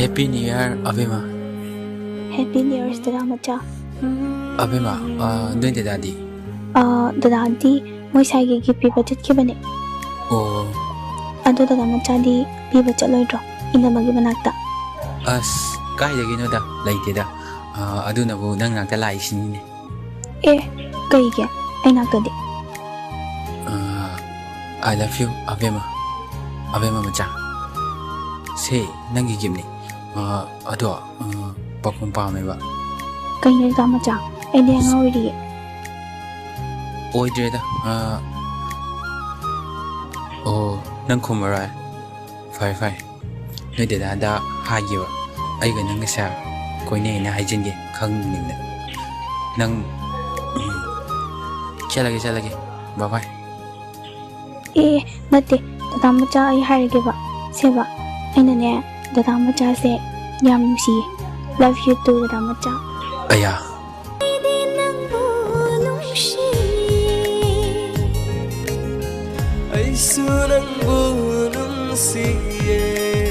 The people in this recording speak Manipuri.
Happy New Year, Abema. Happy New Year, dada macha. Abema, doon dada di. Dada di, mo isa'y gipi budget ki bane. Oh, Ado dada macha di, piba chaloy dro. Ina magi manakta. as, kahit gino da, like da. Ado na po nang nagtalaisin ni. Kay kya, ay nakta di. I love you, Abema. Abema macha. Say, nanggigim ni. Ado, pakumpa may ba? Kay na dada macha, ay di ang awiri. Oy, Jada. Oh, nang kumara. Fine. Nơi để đã hai giờ ấy cái nâng cái sao coi này là hai chân gì không nhìn được nâng chơi lại bye bye Nate, dada macha ay harige ba. Seba, ay na niya, dada macha se, yam nusi. Love you too, dada macha. aya Ay sunang bunong siye